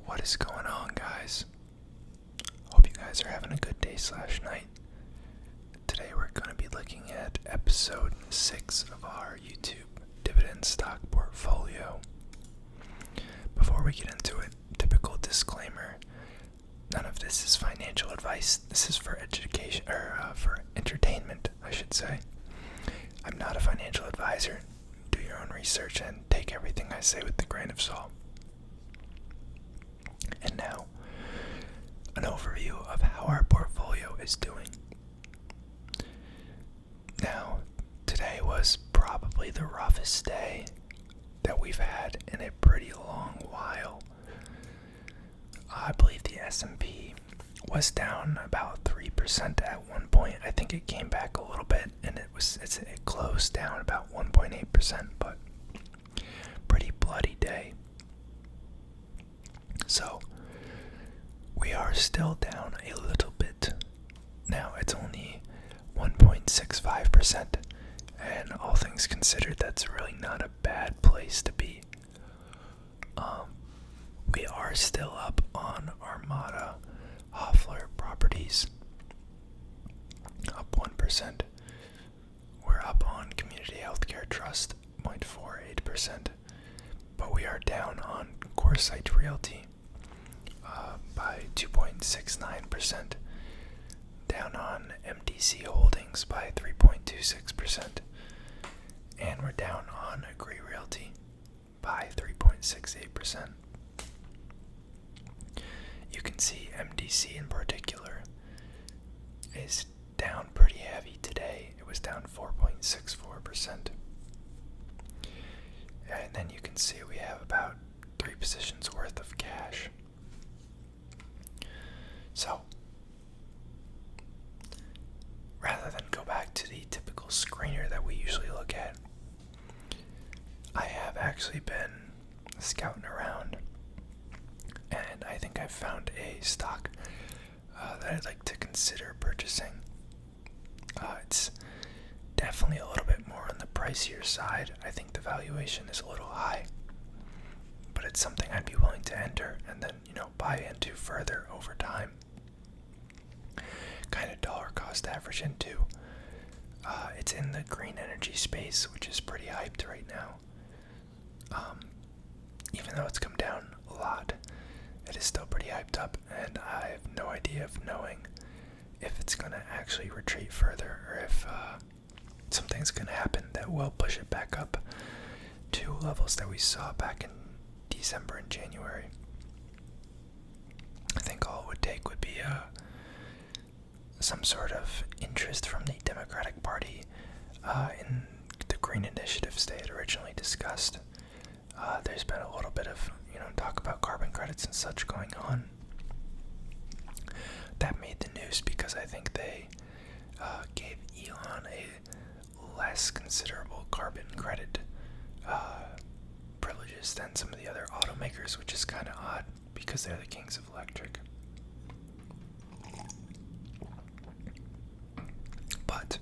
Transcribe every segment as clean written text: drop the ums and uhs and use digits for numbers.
What is going on, guys? Hope you guys are having a good day/night. Today we're going to be looking at episode 6 of our YouTube Dividend stock portfolio. Before we get into it, typical disclaimer: none of this is financial advice. This is for education, or for entertainment, I should say. I'm not a financial advisor. Do your own research and take everything I say with a grain of salt. And now, an overview of how our portfolio is doing. Now, today was probably the roughest day that we've had in a pretty long while. I believe the S&P was down about 3% at one point. I think it came back a little bit, and it closed down about 1.8%, but pretty bloody day. So, we are still down a little bit. Now, it's only 1.65%, and all things considered, that's really not a bad place to be. We are still up on Armada Hoffler Properties, up 1%. We're up on Community Healthcare Trust, 0.48%, but we are down on Coresight Realty by 2.69%, down on MDC Holdings by 3.26%, and we're down on Agree Realty by 3.68%. You can see MDC in particular is down pretty heavy today. It was down 4.64%. And then you can see we have about 3 positions worth of cash. So, rather than go back to the typical screener that we usually look at, I have actually been scouting around, and I think I've found a stock that I'd like to consider purchasing. It's definitely a little bit more on the pricier side. I think the valuation is a little high, but it's something I'd be willing to enter and then, buy into further over time. Kind of dollar cost average into. It's in the green energy space, which is pretty hyped right now. Even though it's come down a lot, it is still pretty hyped up, and I have no idea of knowing if it's going to actually retreat further, or if something's going to happen that will push it back up to levels that we saw back in December and January. I think all it would take would be some sort of interest from the Democratic Party in the green initiatives they had originally discussed. There's been a little bit of, talk about carbon credits and such going on. That made the news because I think they gave Elon a less considerable carbon credit privileges than some of the other automakers, which is kind of odd because they're the kings of electric. But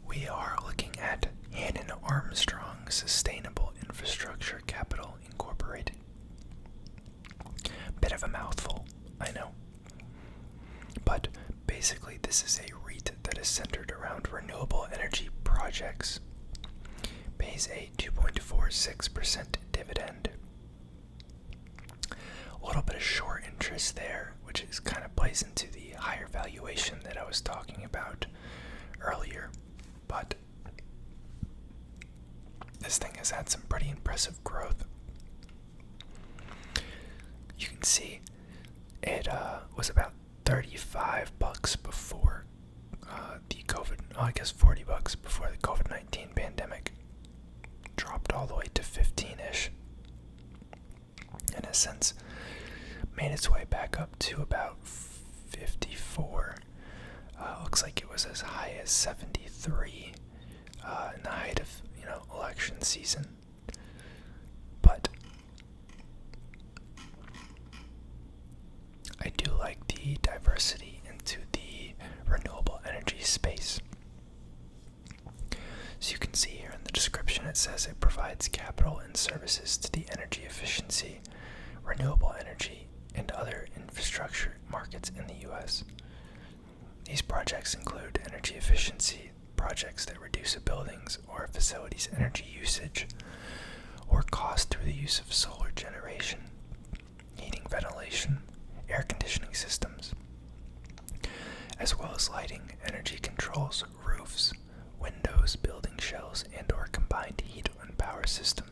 we are looking at Hannon Armstrong Sustainable Infrastructure Capital Incorporated. Bit of a mouthful, I know. But basically, this is a REIT that is centered around renewable energy projects. Pays a 2.46% dividend. A little bit of short interest there, which is kind of plays into the higher valuation that I was talking about earlier. But this thing has had some pretty impressive growth. You can see it was about $35 before the COVID, I guess $40 before the COVID-19 pandemic. Dropped all the way to 15-ish. And has since made its way back up to about 54. Looks like it was as high as 73 in the height of, election season. But I do like the diversity into the renewable energy space. So you can see here in the description it says it provides capital and service services to the energy efficiency, renewable energy, and other infrastructure markets in the U.S. These projects include energy efficiency projects that reduce a building's or a facility's energy usage or cost through the use of solar generation, heating, ventilation, air conditioning systems, as well as lighting, energy controls, roofs, windows, building shells, and or combined heat and power systems.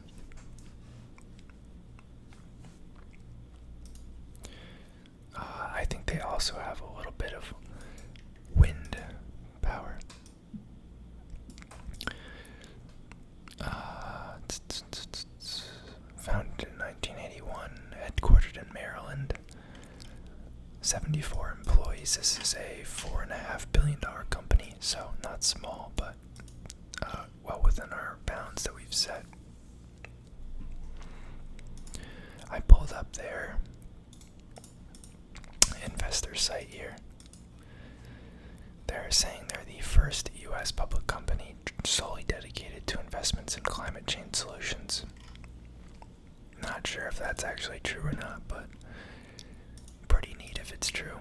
I think they also have a little bit of wind power. Founded in 1981, headquartered in Maryland. 74 employees. This is a $4.5 billion company, so not small, but well within our bounds that we've set. I pulled up their investor site here. They're saying they're the first U.S. public company solely dedicated to investments in climate change solutions. Not sure if that's actually true or not, but pretty neat if it's true.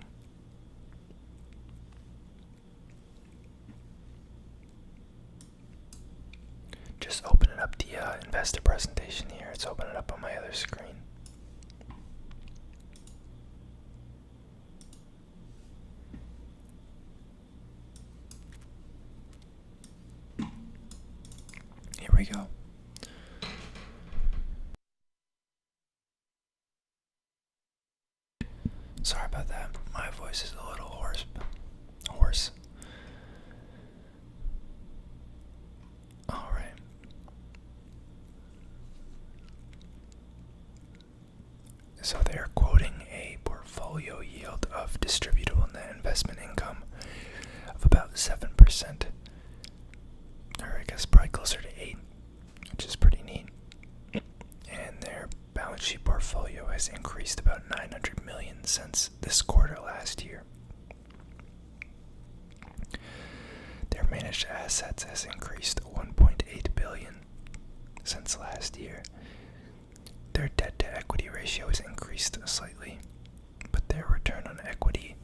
Just opening up the investor presentation here. It's opening up on my other screen. Here we go. Sorry about that. My voice is a little hoarse. Alright. So they're quoting a portfolio yield of distributable net investment income of about 7%. Or I guess probably closer to 8%, which is pretty neat. And their balance sheet portfolio has increased about $900 million since this quarter last year. Their managed assets has increased $1.8 billion since last year. Their debt-to-equity ratio has increased slightly, but their return on equity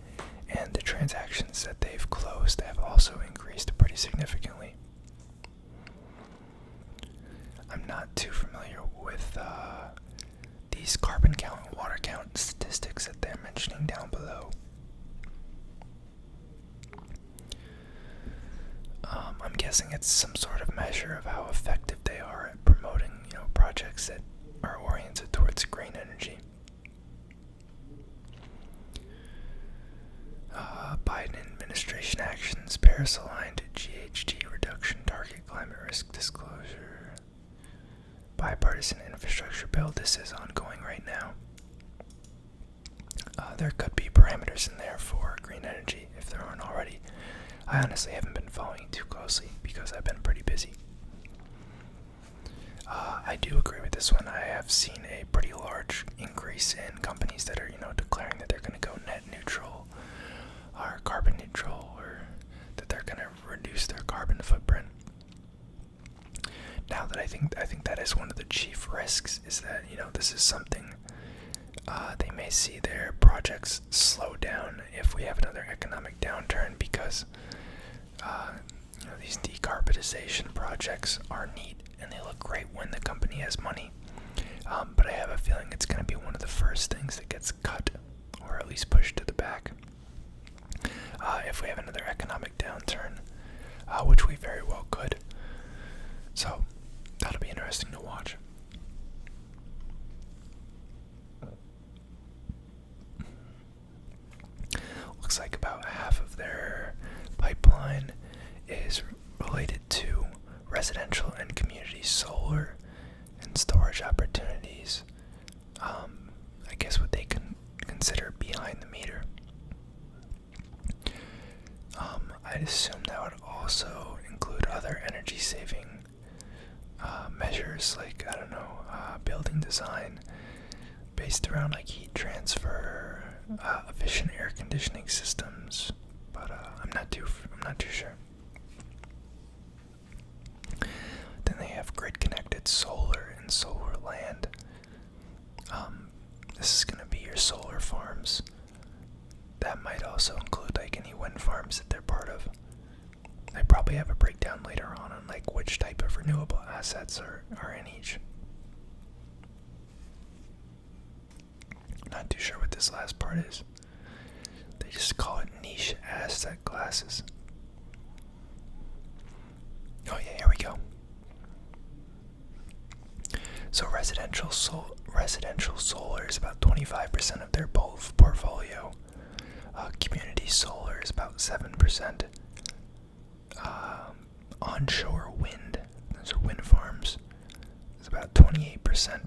and the transactions that they've closed have also increased pretty significantly. I'm not too familiar with these carbon count and water count statistics that they're mentioning down below. I'm guessing it's some sort of measure of how effective they are at promoting, projects that are oriented towards green energy. Biden administration actions, Paris-aligned GHG reduction target, climate risk disclosure, bipartisan infrastructure bill. This is ongoing right now. There could be parameters in there for green energy if there aren't already. I honestly haven't been following too closely because I've been pretty busy. I do agree with this one. I have seen a pretty large increase in companies that are, declaring that they're going to go net neutral or carbon neutral, or that they're going to reduce their carbon footprint. Now that I think that is one of the chief risks, is that, this is something they may see their projects slow down if we have another economic downturn, because these decarbonization projects are neat and they look great when the company has money, but I have a feeling it's going to be one of the first things that gets cut, or at least pushed to the back, if we have another economic downturn, which we very well could. So that'll be interesting to watch. Looks like about half of their pipeline is related to residential and community solar and storage opportunities. I guess what they can consider behind the meter. I'd assume that would also include other energy saving measures, like, building design based around like heat transfer, efficient air conditioning systems, but I'm not too sure. Then they have grid connected solar and solar land. This is going to be your solar farms. That might also include like any wind farms that they're part of. I probably have a breakdown later on like which type of renewable assets are in each. Not too sure what this last part is. They just call it niche asset classes. Oh yeah, here we go. So residential solar is about 25% of their portfolio. Community solar is about 7%. Onshore wind, those are wind farms, is about 28%.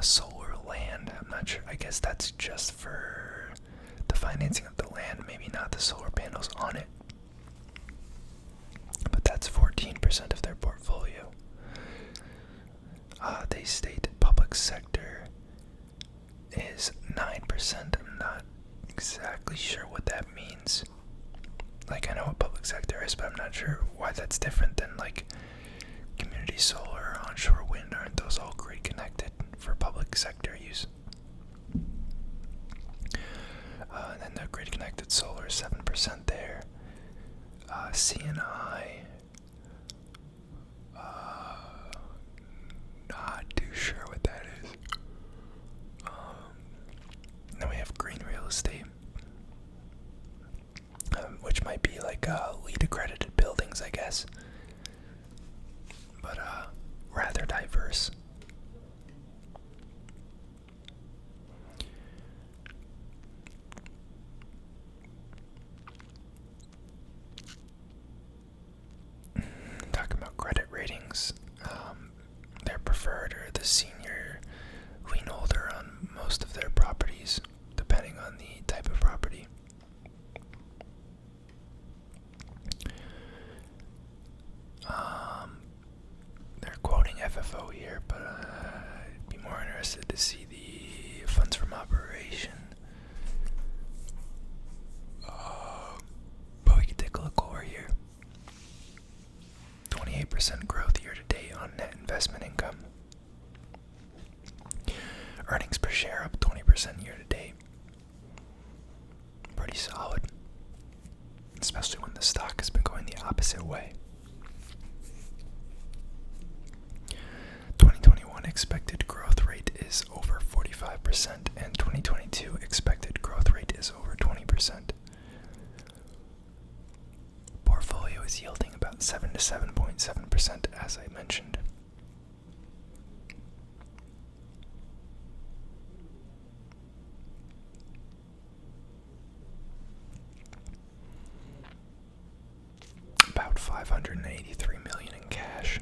Solar land, I'm not sure. I guess that's just for the financing of the land, maybe not the solar panels on it. But that's 14% of their portfolio. They state public sector is 9%. I'm not exactly sure what that means. Like, I know what public sector is, but I'm not sure why that's different than like community solar, onshore wind. Aren't those all grid connected for public sector use? And then the grid connected solar is 7% there. CNI, not too sure what that is. Then we have green real estate, which might be like LEED accredited buildings, I guess, but rather diverse. Talking about credit ratings, their preferred or the senior lien holder on most of their properties, depending on the type of property. They're quoting FFO here, but I'd be more interested to see the funds from operation. But we can take a look over here. 28% growth year to date on net investment income. Earnings per share up 20% year to date. Pretty solid, especially when the stock has been going the opposite way. 2021 expected growth rate is over 45%, and 2022 expected growth rate is over 20%. Portfolio is yielding about 7 to 7.7%, as I mentioned. About $583 million in cash.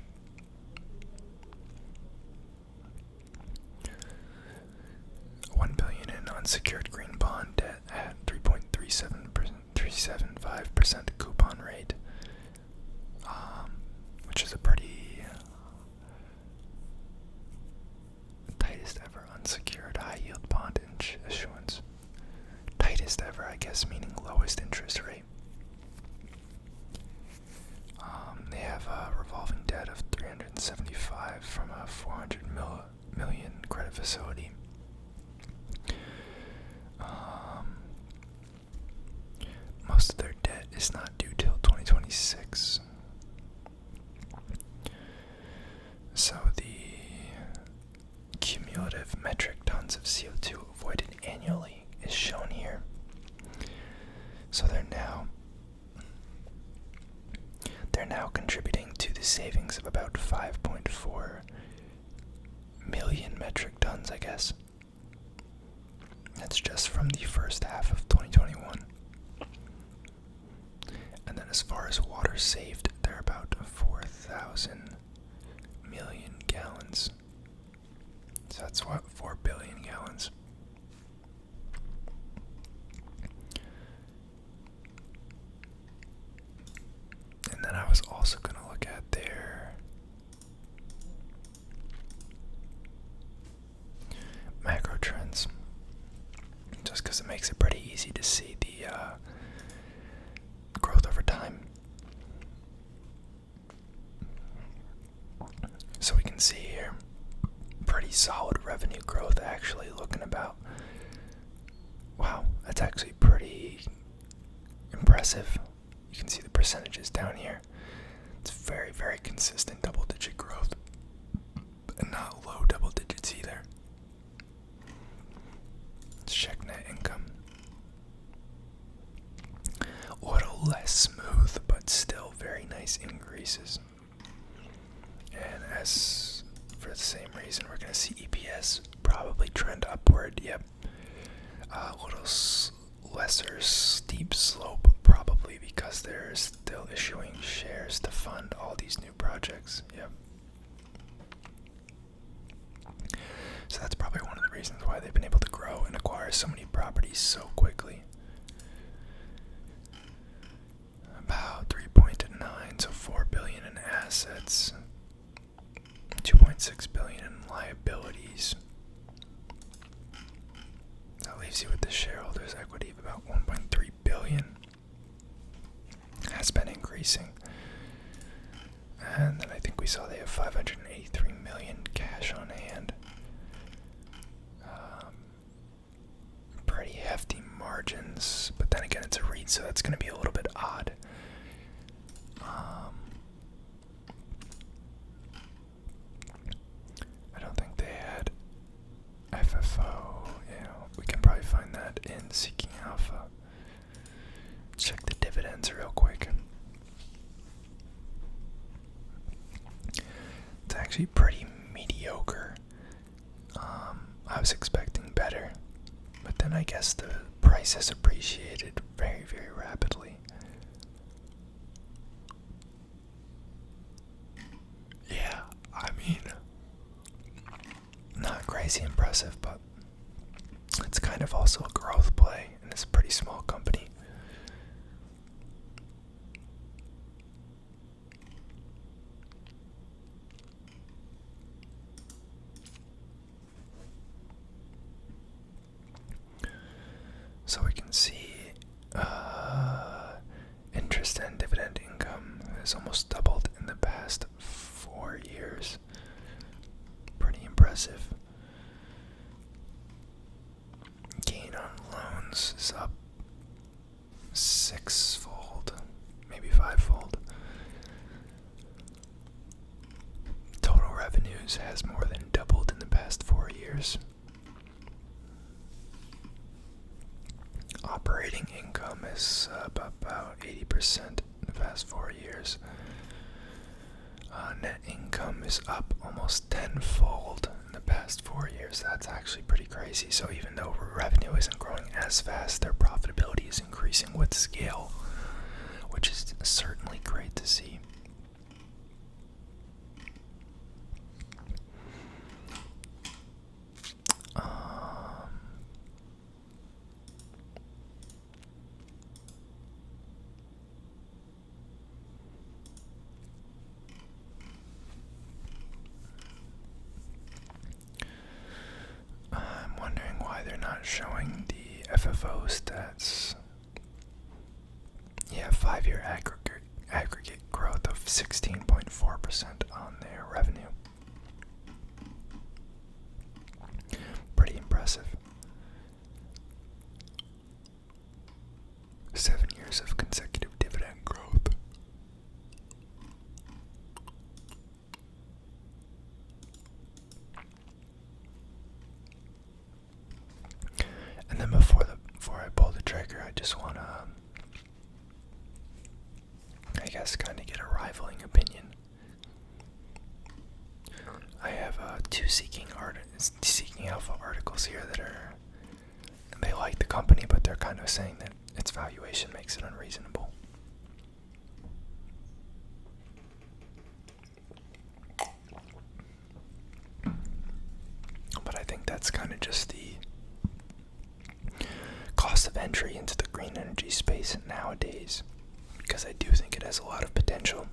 $1 billion in unsecured green bond debt at 3.375% coupon rate, which is a pretty tightest ever unsecured high yield bond issuance. Tightest ever, I guess, meaning lowest interest rate. They have a revolving debt of $375 from a $400 million credit facility. Most of their debt is not due till 2026. So the cumulative metric tons of CO2 avoided annually is shown here. So they're now contributing to the savings of about 5.4 million metric tons, I guess. That's just from the first half of 2021. And then as far as water saved, they're about 4,000 million gallons. So that's what, 4 billion gallons. And then I was also going to look at their macro trends, just because it makes it pretty easy to see the growth over time. So pretty solid revenue growth, actually. Looking about, wow, that's actually pretty impressive. You can see the percentages down here. It's very, very consistent double-digit growth, and not low double digits either. Let's check net income. A little less smooth, but still very nice increases. And as for the same reason, we're going to see EPS probably trend upward. Yep. A little lesser steep slope, probably because they're still issuing shares to fund all these new projects. Yep. So that's probably one of the reasons why they've been able to grow and acquire so many properties so quickly. About 3.9, so $4 billion in assets, 2.6 billion in liabilities. That leaves you with the shareholders' equity of about 1.3 billion. Has been increasing. And then I think we saw they have 583 million cash on hand. Pretty hefty margins, but then again, it's a REIT, so that's going to be a little bit odd. I don't think they had FFO. Yeah, we can probably find that in Seeking Alpha. Check the dividends real quick. It's actually pretty mediocre. I was expecting better, but then I guess the price has appreciated very, very rapidly. Yeah, I mean, not crazy impressive, but it's kind of also a growth play, and it's a pretty small company. So we can see interest and dividend income has almost doubled in the past 4 years. Pretty impressive. Gain on loans is up 6-fold, maybe 5-fold. Total revenues has more than doubled in the past 4 years. Operating income is up about 80% in the past 4 years. Net income is up almost 10-fold in the past 4 years. That's actually pretty crazy. So even though revenue isn't growing as fast, their profitability is increasing with scale, which is certainly great to see. Showing the FFO stats. Yeah, 5-year aggregate growth of 16.4% on their revenue. Pretty impressive. 7 years of consecutive dividend growth. And then before I pull the trigger, I just want to, I guess, kind of get a rivaling opinion. I have 2 Seeking Alpha articles here that are, they like the company, but they're kind of saying that its valuation makes it unreasonable. But I think that's kind of just the cost of entry into the green energy space nowadays, because I do think it has a lot of potential.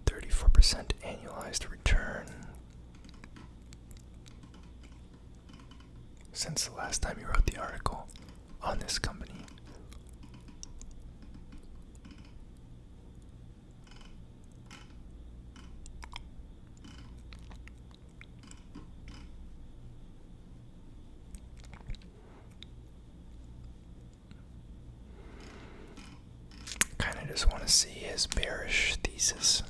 %34 annualized return since the last time you wrote the article on this company. just want to see his bearish thesis.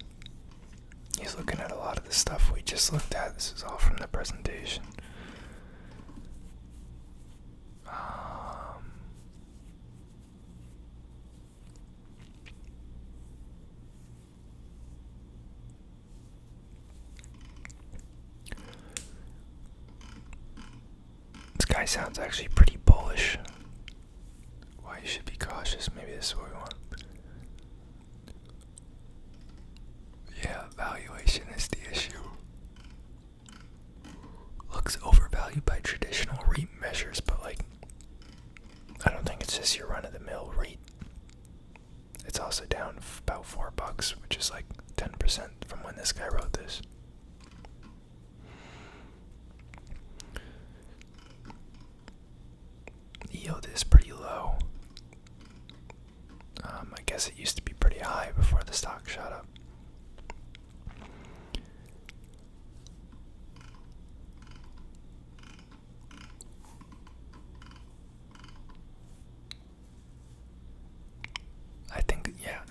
He's looking at a lot of the stuff we just looked at. This is all from the presentation. This guy sounds actually pretty bullish. Why you should be cautious. Maybe this is what we want. Yeah, valuation is the issue. Looks overvalued by traditional REIT measures, but like, I don't think it's just your run-of-the-mill REIT. It's also down about $4, which is like 10% from when this guy wrote this. The yield is pretty low. I guess it used to be pretty high before the stock shot up.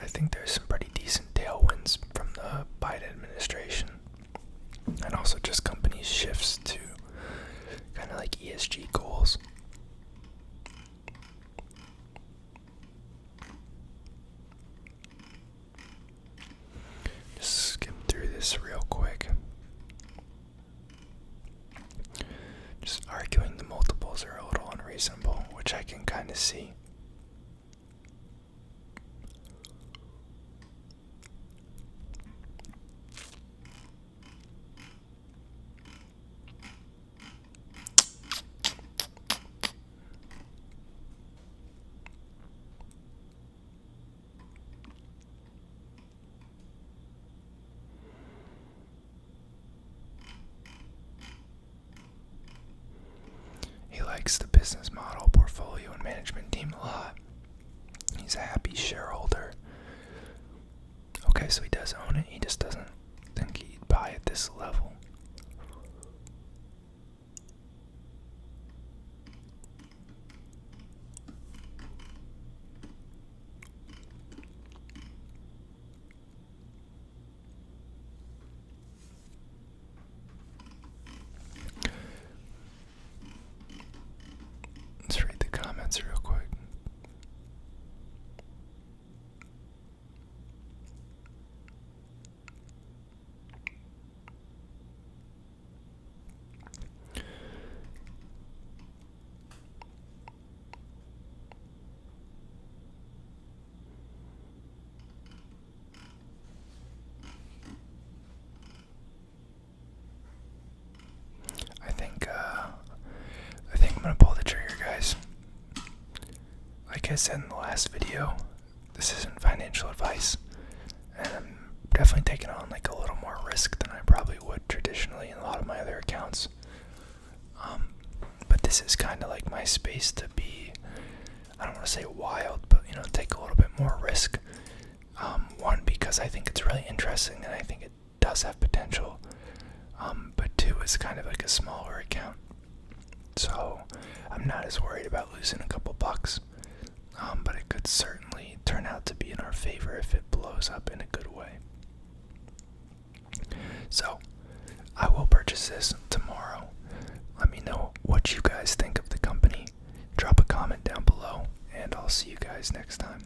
I think there's some pretty decent tailwinds from the Biden administration, and also just companies' shifts to kind of like ESG goals. Just skip through this real quick. Just arguing the multiples are a little unreasonable, which I can kind of see. He likes the business model, portfolio, and management team a lot. He's a happy shareholder. Okay, so he does own it. He just doesn't think he'd buy at this level. Let's read the comments real quick. I think I'm gonna pull the trigger, guys. Like I said in the last video, this isn't financial advice, and I'm definitely taking on like a little more risk than I probably would traditionally in a lot of my other accounts. But this is kind of like my space to be, I don't want to say wild, but take a little bit more risk. One, because I think it's really interesting and I think it does have potential. But two, it's kind of like a smaller account, so I'm not as worried about losing a couple bucks. But it could certainly turn out to be in our favor if it blows up in a good way. So I will purchase this tomorrow. Let me know what you guys think of the company. Drop a comment down below, and I'll see you guys next time.